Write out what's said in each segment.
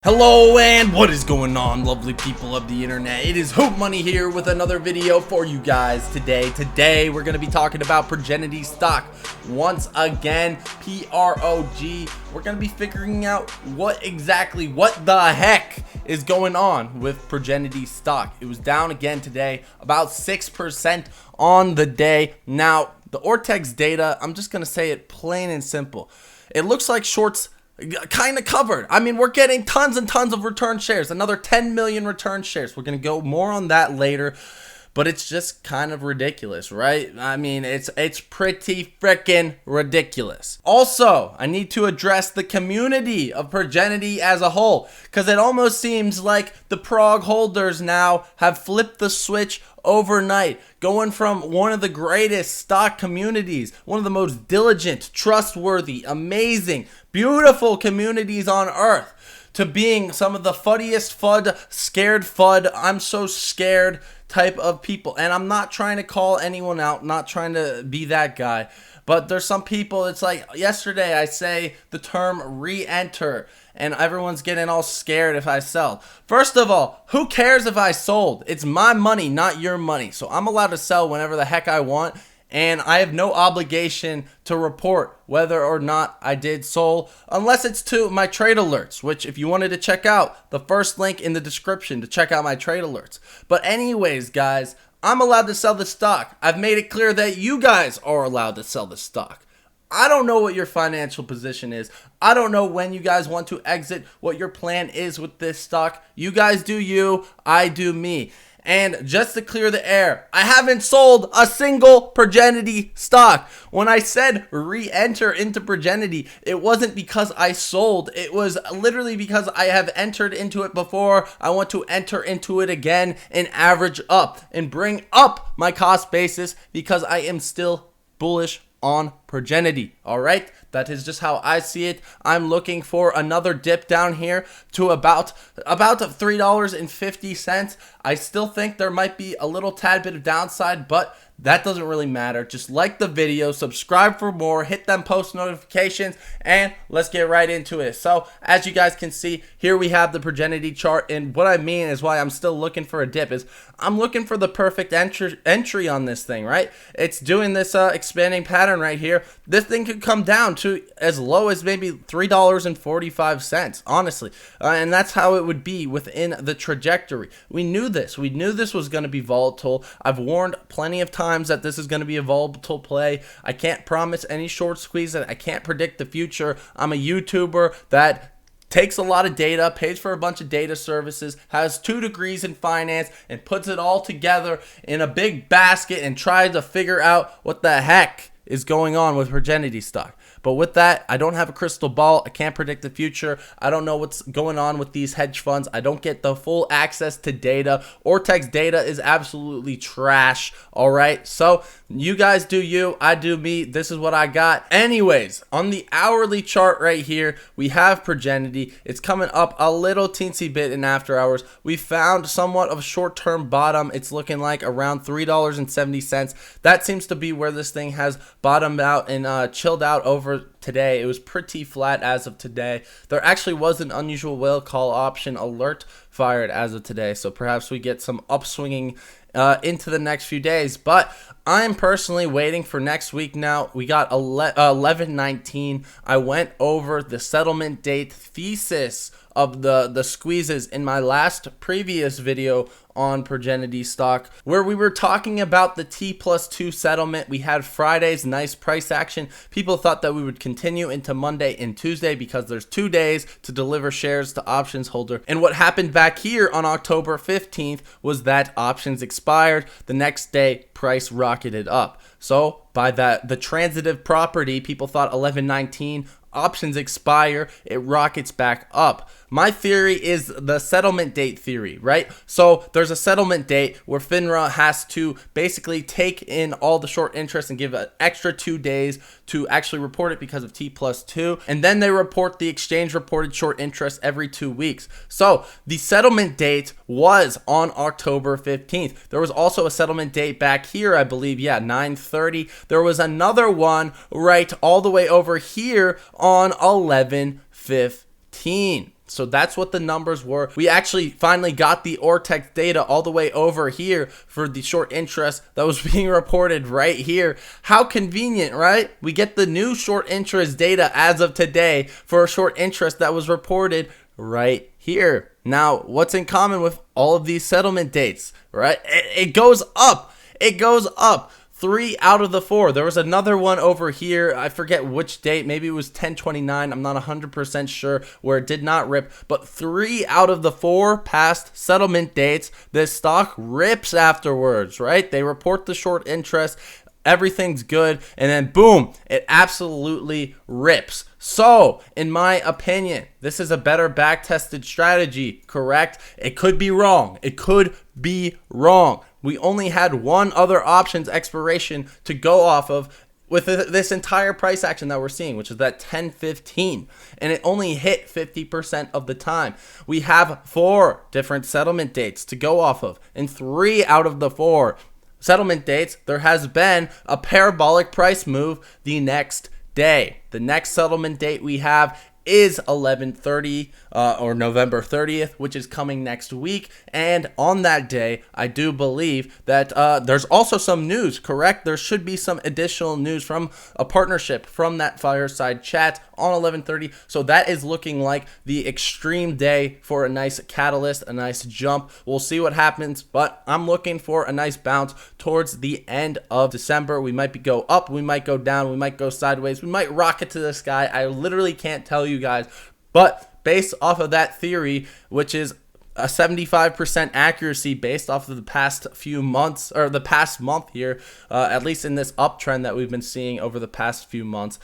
Hello and what is going on, lovely people of the internet? It is Hootmoney here with another video for you guys today. We're going to be talking about PROGENITY stock once again. PROG. We're going to be figuring out what the heck is going on with PROGENITY stock. It was down again today, about 6% on the day. Now, the Ortex data, I'm just going to say it plain and simple. It looks like shorts kind of covered. I mean, we're getting tons and tons of return shares, another 10 million return shares. We're going to go more on that later, but it's just kind of ridiculous, right? I mean, it's pretty freaking ridiculous. Also, I need to address the community of PROGENITY as a whole, because it almost seems like the PROG holders now have flipped the switch overnight, going from one of the greatest stock communities, one of the most diligent, trustworthy, amazing, beautiful communities on earth, to being some of the fuddiest FUD, scared FUD, I'm so scared type of people. And I'm not trying to call anyone out, not trying to be that guy, but there's some people, it's like yesterday I say the term re-enter and everyone's getting all scared if I sell. First of all, who cares if I sold? It's my money, not your money. So I'm allowed to sell whenever the heck I want, and I have no obligation to report whether or not I did sold, unless it's to my trade alerts, which if you wanted to check out, the first link in the description to check out my trade alerts. But anyways, guys, I'm allowed to sell the stock. I've made it clear that you guys are allowed to sell the stock. I don't know what your financial position is. I don't know when you guys want to exit, what your plan is with this stock. You guys do you, I do me. And just to clear the air, I haven't sold a single PROGENITY stock. When I said re-enter into PROGENITY, it wasn't because I sold. It was literally because I have entered into it before. I want to enter into it again and average up and bring up my cost basis because I am still bullish on PROGENITY. All right, that is just how I see it. I'm looking for another dip down here to about $3.50. I still think there might be a little tad bit of downside, but that doesn't really matter. Just like the video, subscribe for more, hit them post notifications, and let's get right into it. So as you guys can see, here we have the PROGENITY chart, and what I mean is why I'm still looking for a dip is I'm looking for the perfect entry on this thing, right? It's doing this expanding pattern right here. This thing could come down to as low as maybe $3.45, honestly, and that's how it would be within the trajectory. We knew this was going to be volatile. I've warned plenty of times that this is going to be a volatile play. I can't promise any short squeeze. I can't predict the future. I'm a YouTuber that takes a lot of data, pays for a bunch of data services, has 2 degrees in finance, and puts it all together in a big basket and tries to figure out what the heck is going on with PROGENITY stock. But with that, I don't have a crystal ball. I can't predict the future. I don't know what's going on with these hedge funds. I don't get the full access to data. Ortex data is absolutely trash. All right. So you guys do you, I do me. This is what I got. Anyways, on the hourly chart right here, we have PROGENITY. It's coming up a little teensy bit in after hours. We found somewhat of a short-term bottom. It's looking like around $3.70. That seems to be where this thing has bottomed out and chilled out over today. It was pretty flat as of today. There actually was an unusual whale call option alert fired as of today, so perhaps we get some upswinging into the next few days. But I'm personally waiting for next week now. We got 11/19. I went over the settlement date thesis of the squeezes in my previous video on PROGENITY stock, where we were talking about the T+2 settlement. We had Friday's nice price action. People thought that we would continue into Monday and Tuesday because there's 2 days to deliver shares to options holder. And what happened back here on October 15th was that options expired. The next day, price rocketed up. So by the transitive property, people thought 11/19, options expire, it rockets back up. My theory is the settlement date theory, right? So there's a settlement date where FINRA has to basically take in all the short interest and give an extra 2 days to actually report it because of T+2. And then they report the exchange reported short interest every 2 weeks. So the settlement date was on October 15th. There was also a settlement date back here, I believe, 9/30. There was another one right all the way over here on 11/15. So that's what the numbers were. We actually finally got the Ortex data all the way over here for the short interest that was being reported right here. How convenient, right? We get the new short interest data as of today for a short interest that was reported right here. Now, what's in common with all of these settlement dates, right? It goes up. It goes up. 3 out of the 4. There was another one over here. I forget which date. Maybe it was 10/29. I'm not 100% sure, where it did not rip. But 3 out of the 4 past settlement dates, this stock rips afterwards, right? They report the short interest. Everything's good. And then boom, it absolutely rips. So, in my opinion, this is a better back-tested strategy, correct? It could be wrong. It could be wrong. We only had one other options expiration to go off of with this entire price action that we're seeing, which is that 10.15, and it only hit 50% of the time. We have 4 different settlement dates to go off of, and 3 out of the 4 settlement dates, there has been a parabolic price move the next day. The next settlement date we have is 11/30 or November 30th, which is coming next week. And on that day, I do believe that there's also some news, correct? There should be some additional news from a partnership from that fireside chat on 11/30. So that is looking like the extreme day for a nice catalyst, a nice jump. We'll see what happens, but I'm looking for a nice bounce towards the end of December. We might go up, we might go down, we might go sideways, we might rocket to the sky. I literally can't tell you guys, but based off of that theory, which is a 75% accuracy based off of the past few months, or the past month here, at least in this uptrend that we've been seeing over the past few months,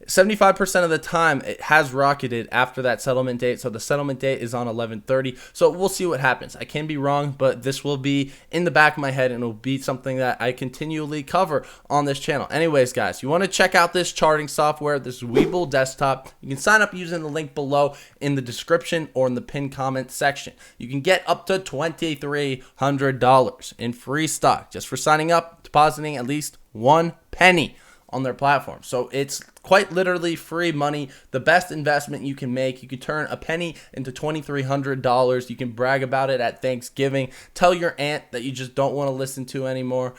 75% of the time it has rocketed after that settlement date. So the settlement date is on 11/30. So we'll see what happens. I can be wrong, but this will be in the back of my head, and it will be something that I continually cover on this channel. Anyways, guys, you want to check out this charting software. This is WeBull Desktop. You can sign up using the link below in the description or in the pinned comment section. You can get up to $2,300 in free stock just for signing up, depositing at least 1 penny on their platform. So it's quite literally free money, the best investment you can make. You can turn a penny into $2,300. You can brag about it at Thanksgiving. Tell your aunt that you just don't want to listen to anymore.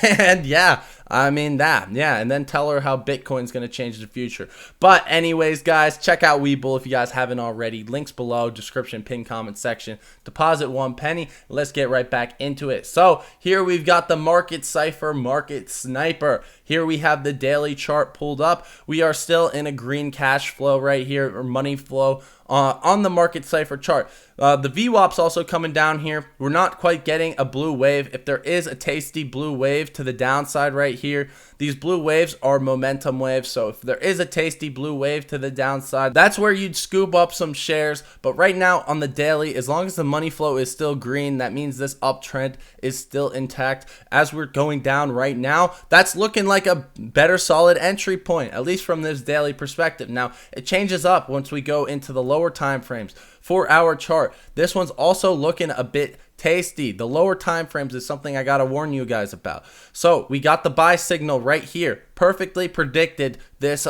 And yeah, I mean that. Yeah, and then tell her how Bitcoin's going to change the future. But anyways, guys, check out WeBull if you guys haven't already. Links below, description, pin comment section. Deposit 1 penny. Let's get right back into it. So here we've got the market Cipher, market sniper. Here we have the daily chart pulled up. We are still in a green cash flow right here, or money flow on the market Cipher chart. The VWAP's also coming down here. We're not quite getting a blue wave. If there is a tasty blue wave to the downside right here, these blue waves are momentum waves. So if there is a tasty blue wave to the downside, that's where you'd scoop up some shares. But right now on the daily, as long as the money flow is still green, that means this uptrend is still intact. As we're going down right now, that's looking like a better solid entry point, at least from this daily perspective. Now, it changes up once we go into the lower time frames. 4-hour chart. This one's also looking a bit tasty. The lower time frames is something I gotta warn you guys about. So we got the buy signal right here. Perfectly predicted this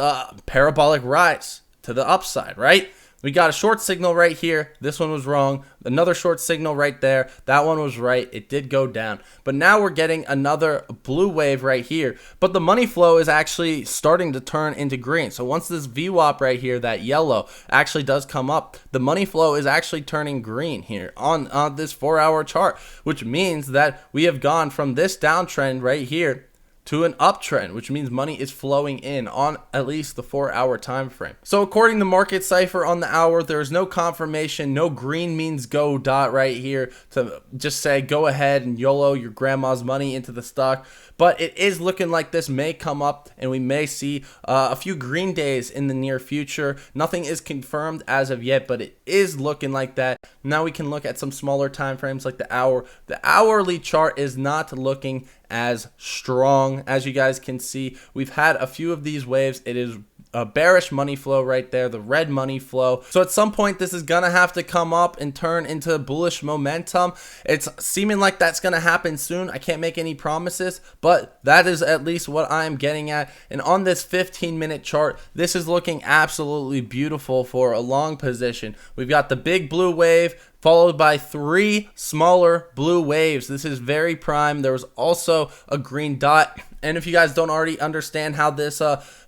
parabolic rise to the upside, right? We got a short signal right here. This one was wrong. Another short signal right there. That one was right. It did go down. But now we're getting another blue wave right here. But the money flow is actually starting to turn into green. So once this VWAP right here, that yellow, actually does come up, the money flow is actually turning green here on this 4-hour chart, which means that we have gone from this downtrend right here to an uptrend, which means money is flowing in on at least the 4-hour time frame. So according to market Cipher on the hour, there is no confirmation. No green means go dot right here to just say go ahead and YOLO your grandma's money into the stock. But it is looking like this may come up, and we may see a few green days in the near future. Nothing is confirmed as of yet, but it is looking like that. Now we can look at some smaller time frames like the hour. The hourly chart is not looking as strong. As you guys can see, we've had a few of these waves. It is bearish money flow right there, the red money flow. So at some point this is gonna have to come up and turn into bullish momentum. It's seeming like that's gonna happen soon. I can't make any promises, but that is at least what I'm getting at. And on this 15-minute chart, this is looking absolutely beautiful for a long position. We've got the big blue wave followed by 3 smaller blue waves. This is very prime. There was also a green dot. And if you guys don't already understand how this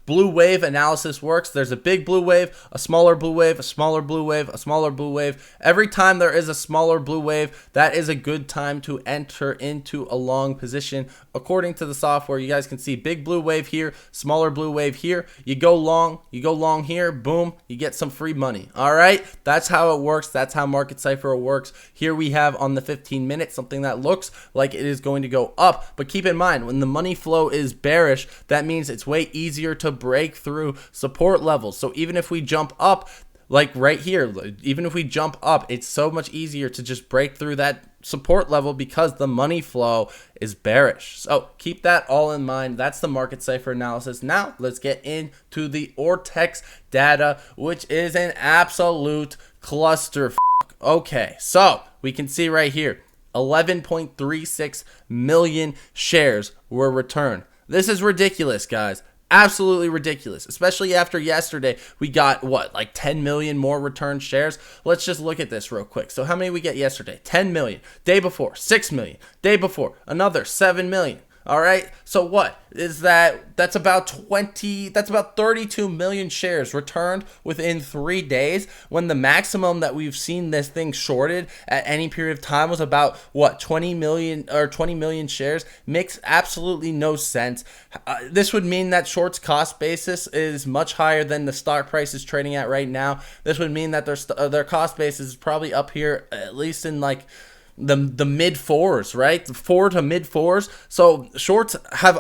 blue wave analysis works, there's a big blue wave, a smaller blue wave, a smaller blue wave, a smaller blue wave. Every time there is a smaller blue wave, that is a good time to enter into a long position. According to the software, you guys can see big blue wave here, smaller blue wave here. You go long here, boom, you get some free money. All right, that's how it works. That's how Market Cipher works. Here we have on the 15 minutes something that looks like it is going to go up, but keep in mind when the money flow is bearish, that means it's way easier to break through support levels. So even if we jump up, like right here, even if we jump up, it's so much easier to just break through that support level because the money flow is bearish. So keep that all in mind. That's the Market Cipher analysis. Now let's get into the Ortex data, which is an absolute cluster. Okay, so we can see right here 11.36 million shares were returned. This is ridiculous, guys. Absolutely ridiculous, especially after yesterday we got what, like 10 million more returned shares. Let's just look at this real quick. So how many we get yesterday? 10 million. Day before, 6 million. Day before, another 7 million. All right, so what is that? That's about 32 million shares returned within 3 days, when the maximum that we've seen this thing shorted at any period of time was about what, 20 million shares. Makes absolutely no sense. This would mean that shorts cost basis is much higher than the stock price is trading at right now. This would mean that their cost basis is probably up here at least in like the mid fours, right? The 4 to mid fours. So shorts have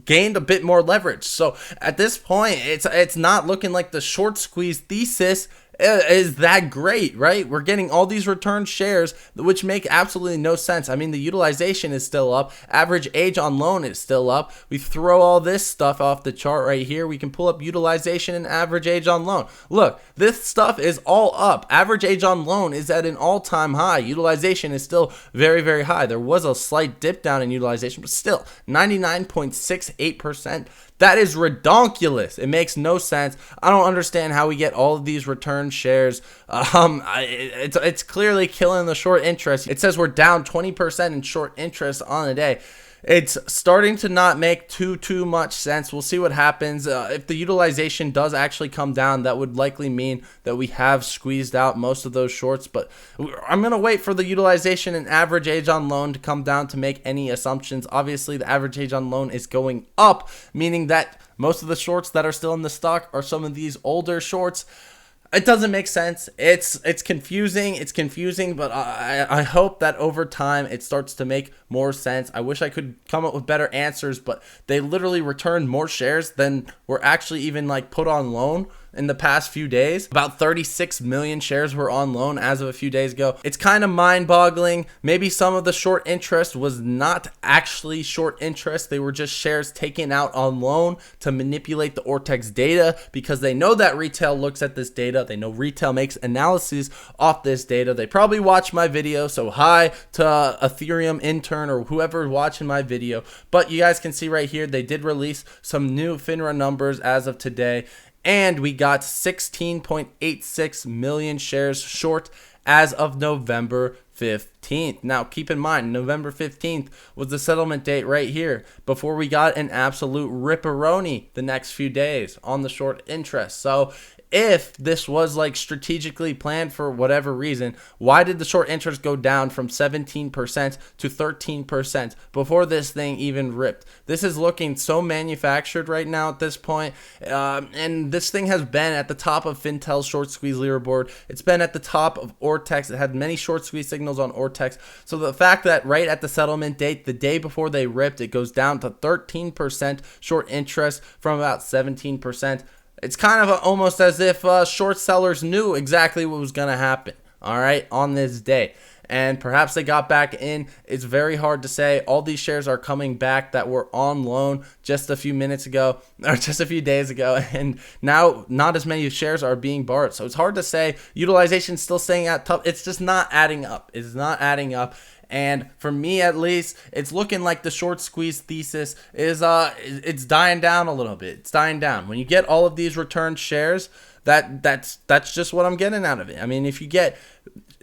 gained a bit more leverage. So at this point, it's not looking like the short squeeze thesis is that great, right? We're getting all these returned shares, which make absolutely no sense. I mean, the utilization is still up. Average age on loan is still up. We throw all this stuff off the chart right here. We can pull up utilization and average age on loan. Look, this stuff is all up. Average age on loan is at an all-time high. Utilization is still very, very high. There was a slight dip down in utilization, but still 99.68%. That is redonkulous. It makes no sense. I don't understand how we get all of these returned shares. It's clearly killing the short interest. It says we're down 20% in short interest on the day. It's starting to not make too much sense. We'll see what happens. If the utilization does actually come down, that would likely mean that we have squeezed out most of those shorts. But I'm going to wait for the utilization and average age on loan to come down to make any assumptions. Obviously, the average age on loan is going up, meaning that most of the shorts that are still in the stock are some of these older shorts. It doesn't make sense. It's confusing. It's confusing, but I hope that over time it starts to make more sense. I wish I could come up with better answers, but they literally returned more shares than were actually even like put on loan in the past few days. About 36 million shares were on loan as of a few days ago. It's kind of mind-boggling. Maybe some of the short interest was not actually short interest. They were just shares taken out on loan to manipulate the Ortex data, because they know that retail looks at this data. They know retail makes analyses off this data. They probably watch my video, so hi to Ethereum intern or whoever watching my video. But you guys can see right here, they did release some new FINRA numbers as of today, and we got 16.86 million shares short as of November 15th. Now, keep in mind, November 15th was the settlement date right here before we got an absolute ripperoni the next few days on the short interest. So if this was like strategically planned for whatever reason, why did the short interest go down from 17% to 13% before this thing even ripped? This is looking so manufactured right now at this point. And this thing has been at the top of Fintel's short squeeze leaderboard. It's been at the top of Ortex. It had many short squeeze signals on Ortex. So the fact that right at the settlement date, the day before they ripped, it goes down to 13% short interest from about 17%. It's kind of almost as if short sellers knew exactly what was going to happen, all right, on this day. and perhaps they got back in. It's very hard to say. All these shares are coming back that were on loan just a few minutes ago, or just a few days ago, and now not as many shares are being borrowed. So it's hard to say. Utilization still staying at tough. It's just not adding up. It's not adding up. And for me, at least, it's looking like the short squeeze thesis is it's dying down a little bit. It's dying down. When you get all of these returned shares, that's just what I'm getting out of it. I mean, if you get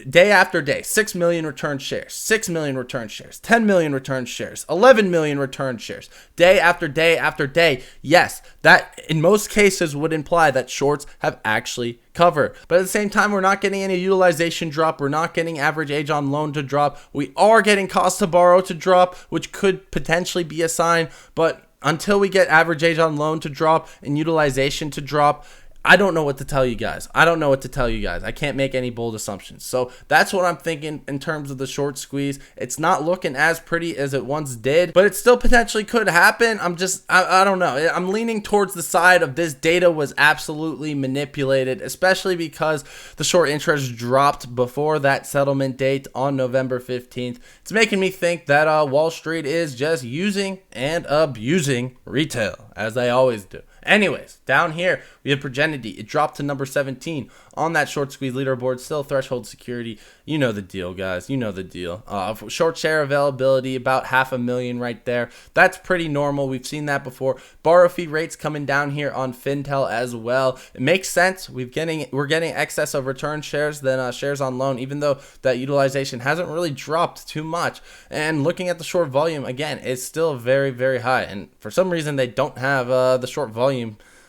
day after day, 6 million returned shares, 6 million returned shares, 10 million returned shares, 11 million returned shares, day after day after day, yes, that in most cases would imply that shorts have actually covered. But at the same time, we're not getting any utilization drop. We're not getting average age on loan to drop. We are getting cost to borrow to drop, which could potentially be a sign. But until we get average age on loan to drop and utilization to drop, I don't know what to tell you guys. I can't make any bold assumptions. So that's what I'm thinking in terms of the short squeeze. It's not looking as pretty as it once did, but it still potentially could happen. I don't know. I'm leaning towards the side of this data was absolutely manipulated, especially because the short interest dropped before that settlement date on November 15th. It's making me think that Wall Street is just using and abusing retail, as they always do. Anyways, down here, we have PROGENITY. It dropped to number 17 on that short squeeze leaderboard. Still threshold security. You know the deal, guys. You know the deal. Short share availability, about 500,000 right there. That's pretty normal. We've seen that before. Borrow fee rates coming down here on Fintel as well. It makes sense. We're getting excess of return shares than shares on loan, even though that utilization hasn't really dropped too much. And looking at the short volume, again, it's still very, very high. And for some reason, they don't have the short volume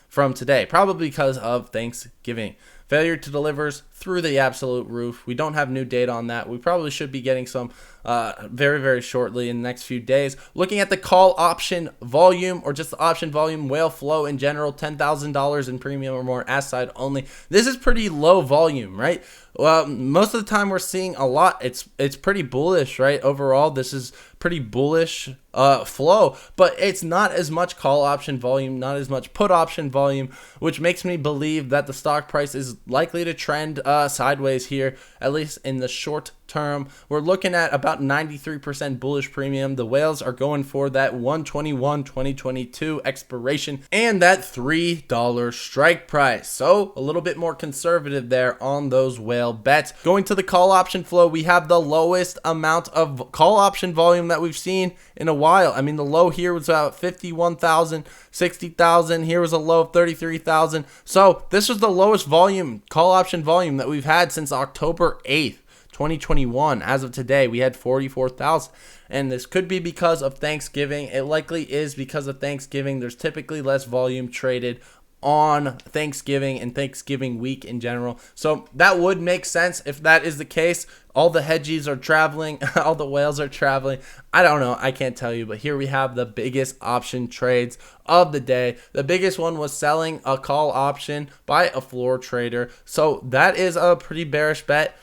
from today, probably because of Thanksgiving. Failure to delivers through the absolute roof. We don't have new data on that. We probably should be getting some very, very shortly in the next few days. Looking at the call option volume, or just the option volume, whale flow in general, $10,000 in premium or more, ask side only. This is pretty low volume, right? Well, most of the time we're seeing a lot. It's pretty bullish, right? Overall, this is pretty bullish flow, but it's not as much call option volume, not as much put option volume, which makes me believe that the stock price is likely to trend sideways here, at least in the short term. We're looking at about 93% bullish premium. The whales are going for that 1/21/2022 expiration and that $3 strike price. So a little bit more conservative there on those whale bets. Going to the call option flow, we have the lowest amount of call option volume that we've seen in a while. I mean, the low here was about 51,000, 60,000. Here was a low of 33,000. So this was the lowest volume, call option volume, that we've had since October 8th. 2021. As of today, we had 44,000, and this could be because of Thanksgiving. It likely is because of Thanksgiving. There's typically less volume traded on Thanksgiving and Thanksgiving week in general, so that would make sense if that is the case. All the hedgies are traveling, all the whales are traveling. I don't know, I can't tell you, but here we have the biggest option trades of the day. The biggest one was selling a call option by a floor trader, so that is a pretty bearish bet.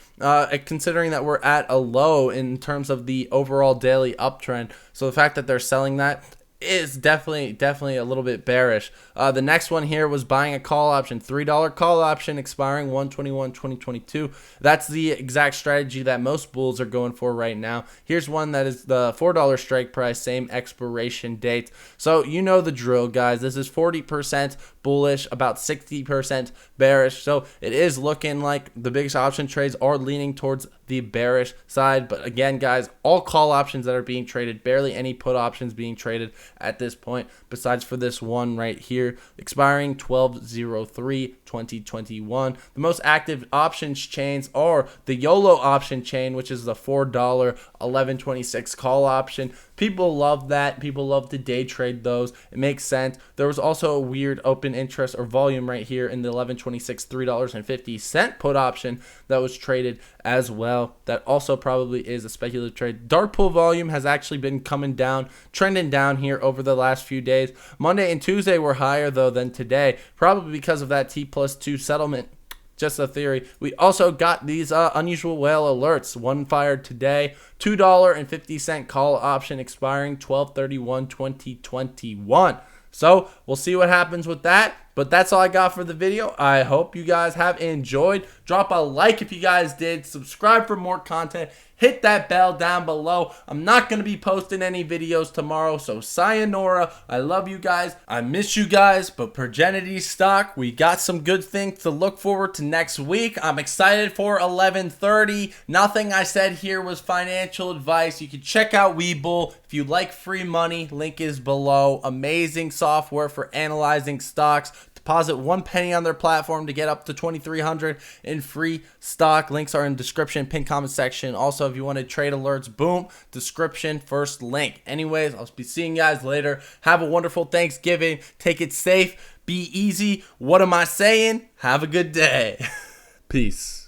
Considering that we're at a low in terms of the overall daily uptrend. So the fact that they're selling that is definitely a little bit bearish. The next one here was buying a call option, $3 call option expiring 1/21/2022. That's the exact strategy that most bulls are going for right now. Here's one that is the $4 strike price, same expiration date. So you know the drill, guys. This is 40% bullish, about 60% bearish. So it is looking like the biggest option trades are leaning towards the bearish side. But again, guys, all call options that are being traded, barely any put options being traded at this point, besides for this one right here, expiring 12/03/2021. The most active options chains are the YOLO option chain, which is the $4 11.26 call option. People love that. People love to day trade those. It makes sense. There was also a weird open interest or volume right here in the 11.26 $3.50 put option that was traded as well. That also probably is a speculative trade. Dark pool volume has actually been coming down, trending down here over the last few days. Monday and Tuesday were higher though than today, probably because of that T+2 settlement. Just a theory. We also got these unusual whale alerts. One fired today, $2.50 call option expiring 12/31/2021. So we'll see what happens with that. But that's all I got for the video. I hope you guys have enjoyed. Drop a like if you guys did. Subscribe for more content. Hit that bell down below. I'm not going to be posting any videos tomorrow, so sayonara. I love you guys. I miss you guys, but PROGENITY stock, we got some good things to look forward to next week. I'm excited for 11:30. Nothing I said here was financial advice. You can check out WeBull if you like free money. Link is below. Amazing software for analyzing stocks. Deposit 1 penny on their platform to get up to 2,300 in free stock. Links are in description, pinned comment section. Also, if you want to trade alerts, boom, description, first link. Anyways, I'll be seeing you guys later. Have a wonderful Thanksgiving. Take it safe. Be easy. What am I saying? Have a good day. Peace.